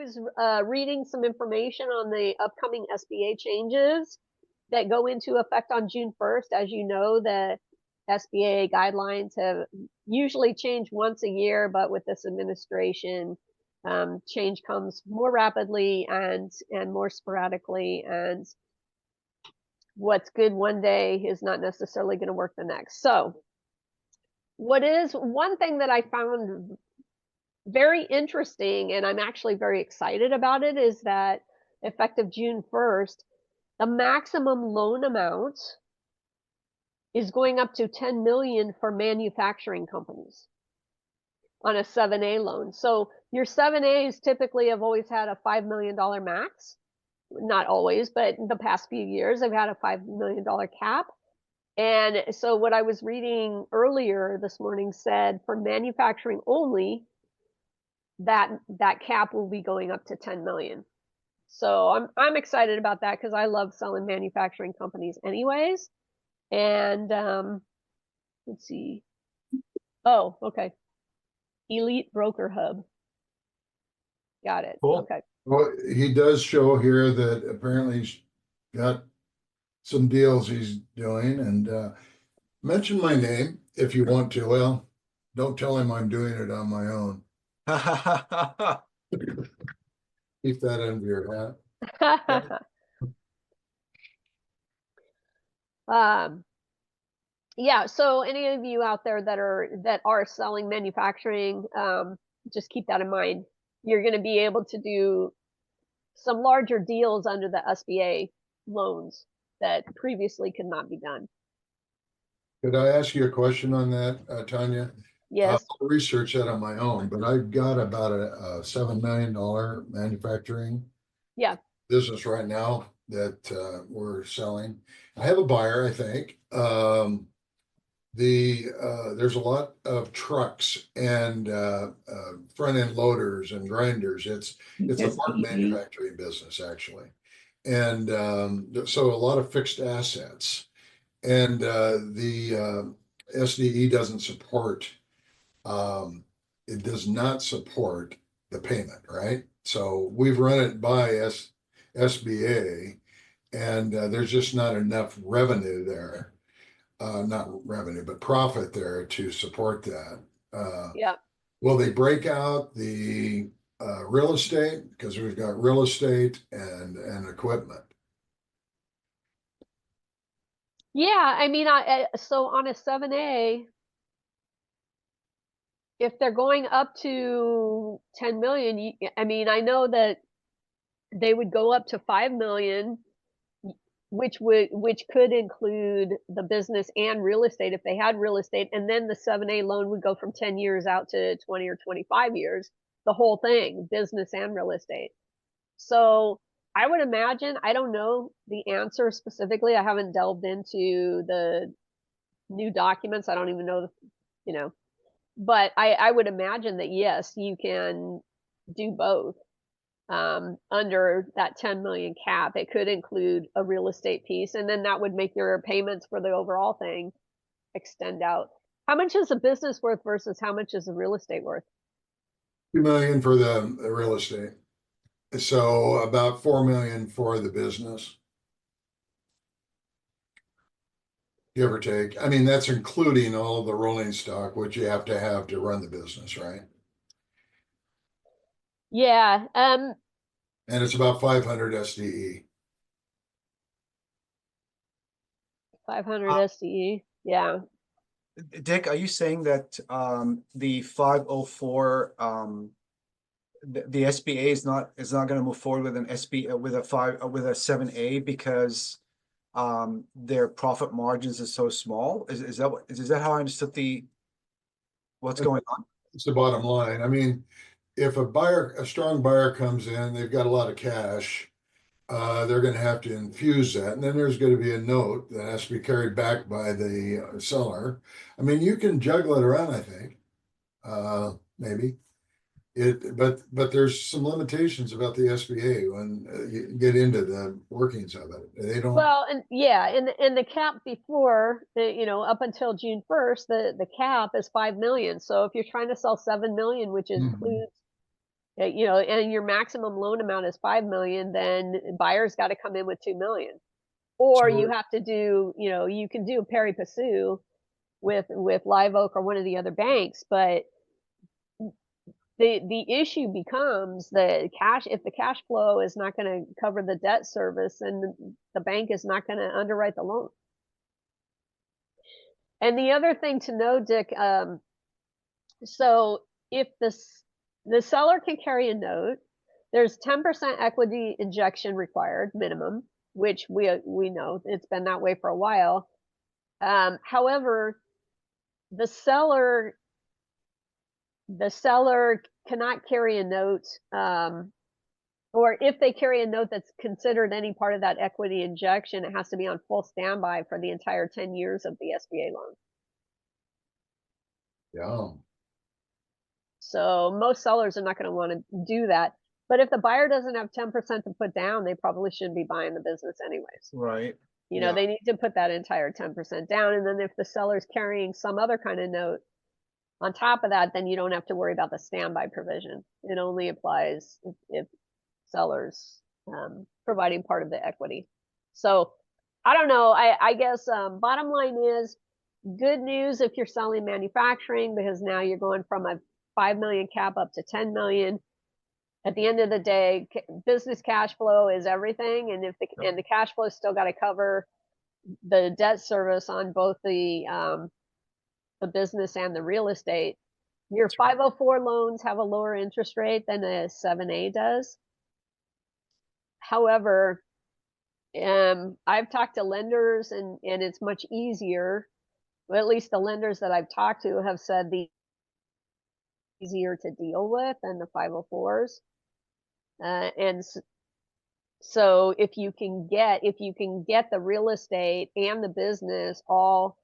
was reading some information on the upcoming SBA changes that go into effect on June 1st. As you know, the SBA guidelines have usually changed once a year, but with this administration, change comes more rapidly and more sporadically, and what's good one day is not necessarily going to work the next. So what is one thing that I found very interesting, and I'm actually very excited about it, is that effective June 1st, the maximum loan amount is going up to 10 million for manufacturing companies on a 7A loan. So your 7As typically have always had a $5 million max. Not always, but the past few years they've had a $5 million cap. And so what I was reading earlier this morning said for manufacturing only, that cap will be going up to 10 million. So I'm excited about that because I love selling manufacturing companies anyways. And let's see. Oh, okay. Elite Broker Hub. Got it. Cool. Okay. Well, he does show here that apparently he's got some deals he's doing, and mention my name if you want to. Well, don't tell him I'm doing it on my own. Keep that under your hat. Yeah, so any of you out there that are selling manufacturing, just keep that in mind. You're going to be able to do some larger deals under the SBA loans that previously could not be done. Could I ask you a question on that, Tanya? Yes. I'll research that on my own, but I've got about a $7 million manufacturing business right now that we're selling. I have a buyer, I think. There's a lot of trucks and front end loaders and grinders. It's a part manufacturing business actually, and so a lot of fixed assets, and the SDE doesn't support. It does not support the payment, right? So we've run it by SBA, and there's just not enough revenue there. Not revenue, but profit there to support that. Yeah. Will they break out the real estate? Because we've got real estate and equipment. Yeah, I mean, so on a 7A, if they're going up to 10 million, I mean, I know that they would go up to 5 million, which could include the business and real estate if they had real estate, and then the 7A loan would go from 10 years out to 20 or 25 years, the whole thing, business and real estate. So I would imagine, I don't know the answer specifically. I haven't delved into the new documents. I don't even know but I would imagine that yes, you can do both. Under that 10 million cap, it could include a real estate piece, and then that would make your payments for the overall thing extend out. How much is a business worth versus how much is the real estate worth? 2 million for the real estate. So about 4 million for the business. Give or take. I mean, that's including all of the rolling stock, which you have to run the business, right? Yeah. And it's about 500 SDE. 500 SDE. Yeah. Dick, are you saying that the 504 the SBA is not going to move forward with an SB with a 7A because their profit margins are so small? Is that how I understood what's going on? It's the bottom line. I mean, if a strong buyer comes in, they've got a lot of cash, they're going to have to infuse that, and then there's going to be a note that has to be carried back by the seller. I mean, you can juggle it around, I think, maybe. But there's some limitations about the SBA when you get into the workings of it. They don't. Well, and yeah, and the cap before, up until June 1st, the cap is 5 million. So if you're trying to sell 7 million, which includes You know, and your maximum loan amount is 5 million, then buyer's got to come in with 2 million. Or you So, have to do, you know, you can do pari passu with Live Oak or one of the other banks, but the issue becomes the cash. If the cash flow is not going to cover the debt service, then the bank is not going to underwrite the loan. And the other thing to know, Dick, so if the seller can carry a note, there's 10% equity injection required minimum, which we know it's been that way for a while. However, the seller cannot carry a note, or if they carry a note that's considered any part of that equity injection, it has to be on full standby for the entire 10 years of the SBA loan. yeah. So most sellers are not going to want to do that. But if the buyer doesn't have 10% to put down, they probably shouldn't be buying the business anyways. Right. You know, Yeah. they need to put that entire 10% down. And then if the seller's carrying some other kind of note on top of that, then you don't have to worry about the standby provision. It only applies if sellers providing part of the equity. So I don't know. I guess bottom line is good news if you're selling manufacturing, because now you're going from a 5 million cap up to 10 million. At the end of the day, business cash flow is everything, and if the cash flow still got to cover the debt service on both the business and the real estate. Your 504 loans have a lower interest rate than a 7A does. However, I've talked to lenders, and it's much easier. Well, at least the lenders that I've talked to have said the easier to deal with than the 504s. And so if you can get the real estate and the business all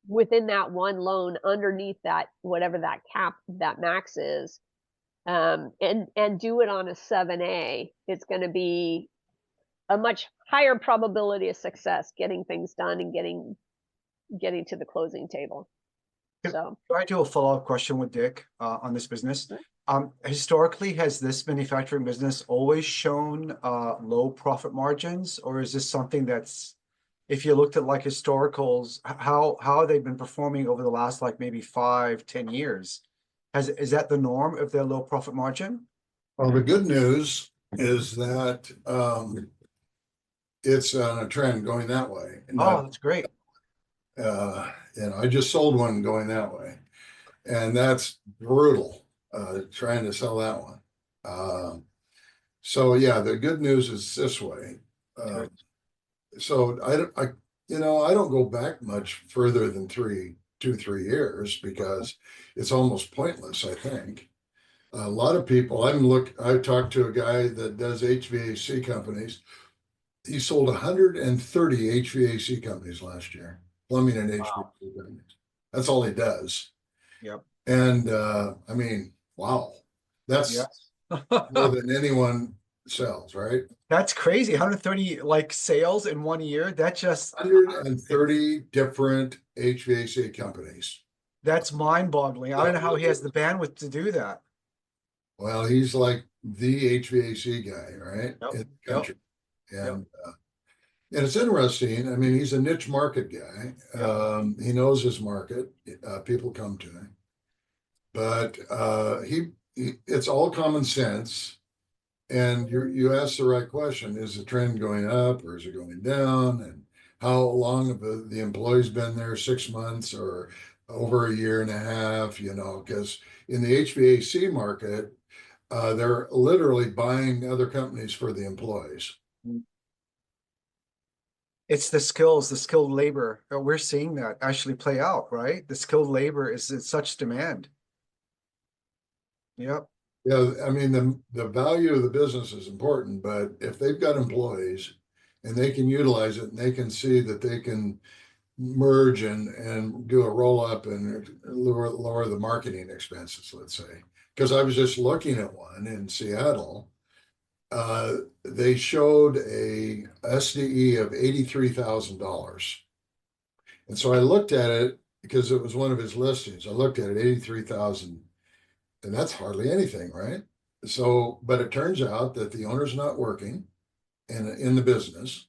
within that one loan underneath that, whatever that cap, that max is, and do it on a 7A, it's going to be a much higher probability of success getting things done and getting to the closing table. So Can I do a follow-up question with Dick on this business? Historically, has this manufacturing business always shown low profit margins, or is this something that's, if you looked at like historicals, how they've been performing over the last like maybe 5-10 years? Is that the norm of their low profit margin? Well, the good news is that it's on a trend going that way. Oh, that's great. I just sold one going that way, and that's brutal, trying to sell that one. So yeah, the good news is this way. So I don't go back much further than 2-3 years, because it's almost pointless, I think. A lot of people, I talked to a guy that does HVAC companies. He sold 130 HVAC companies last year, plumbing and HVAC companies. That's all he does. Yep. And I mean, wow, that's more than anyone sells, right? That's crazy. 130 like sales in 1 year. That just 130 different HVAC companies. That's mind-boggling. I don't know how he has the bandwidth to do that. Well, he's like the HVAC guy, right? Yep. In the country. Yep. And it's interesting. I mean, he's a niche market guy. He knows his market. People come to him, but it's all common sense. And you ask the right question: is the trend going up or is it going down? And how long have the employees been there? 6 months or over a year and a half? You know, because in the HVAC market, they're literally buying other companies for the employees. It's the skills, the skilled labor. We're seeing that actually play out, right? The skilled labor is in such demand. Yep. Yeah, I mean, the value of the business is important, but if they've got employees and they can utilize it and they can see that they can merge and do a roll up and lower the marketing expenses, let's say. Because I was just looking at one in Seattle. They showed a SDE of $83,000. And so I looked at it because it was one of his listings. I looked at it, 83,000, and that's hardly anything, right? So, but it turns out that the owner's not working in the business.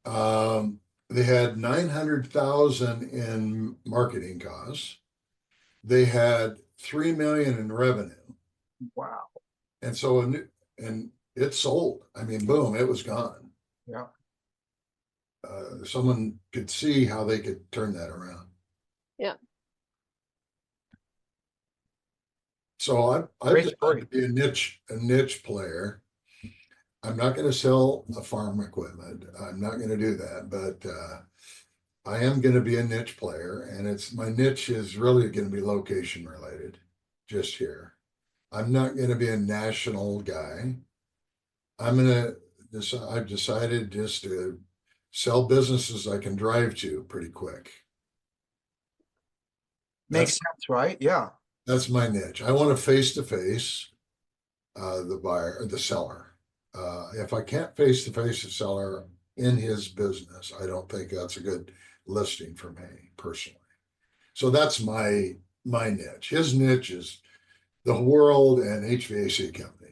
They had 900,000 in marketing costs. They had 3 million in revenue. Wow. And so, and it sold. I mean, boom, it was gone. Yeah. Someone could see how they could turn that around. Yeah. So I've Great decided story. to be a niche player. I'm not going to sell a farm equipment. I'm not going to do that, but I am going to be a niche player, and my niche is really going to be location related, just here. I'm not going to be a national guy. I've decided just to sell businesses I can drive to pretty quick. Makes sense, right? Yeah. That's my niche. I want to face the buyer or the seller. If I can't face to face the seller in his business, I don't think that's a good listing for me personally. So that's my niche. His niche is the world and HVAC companies.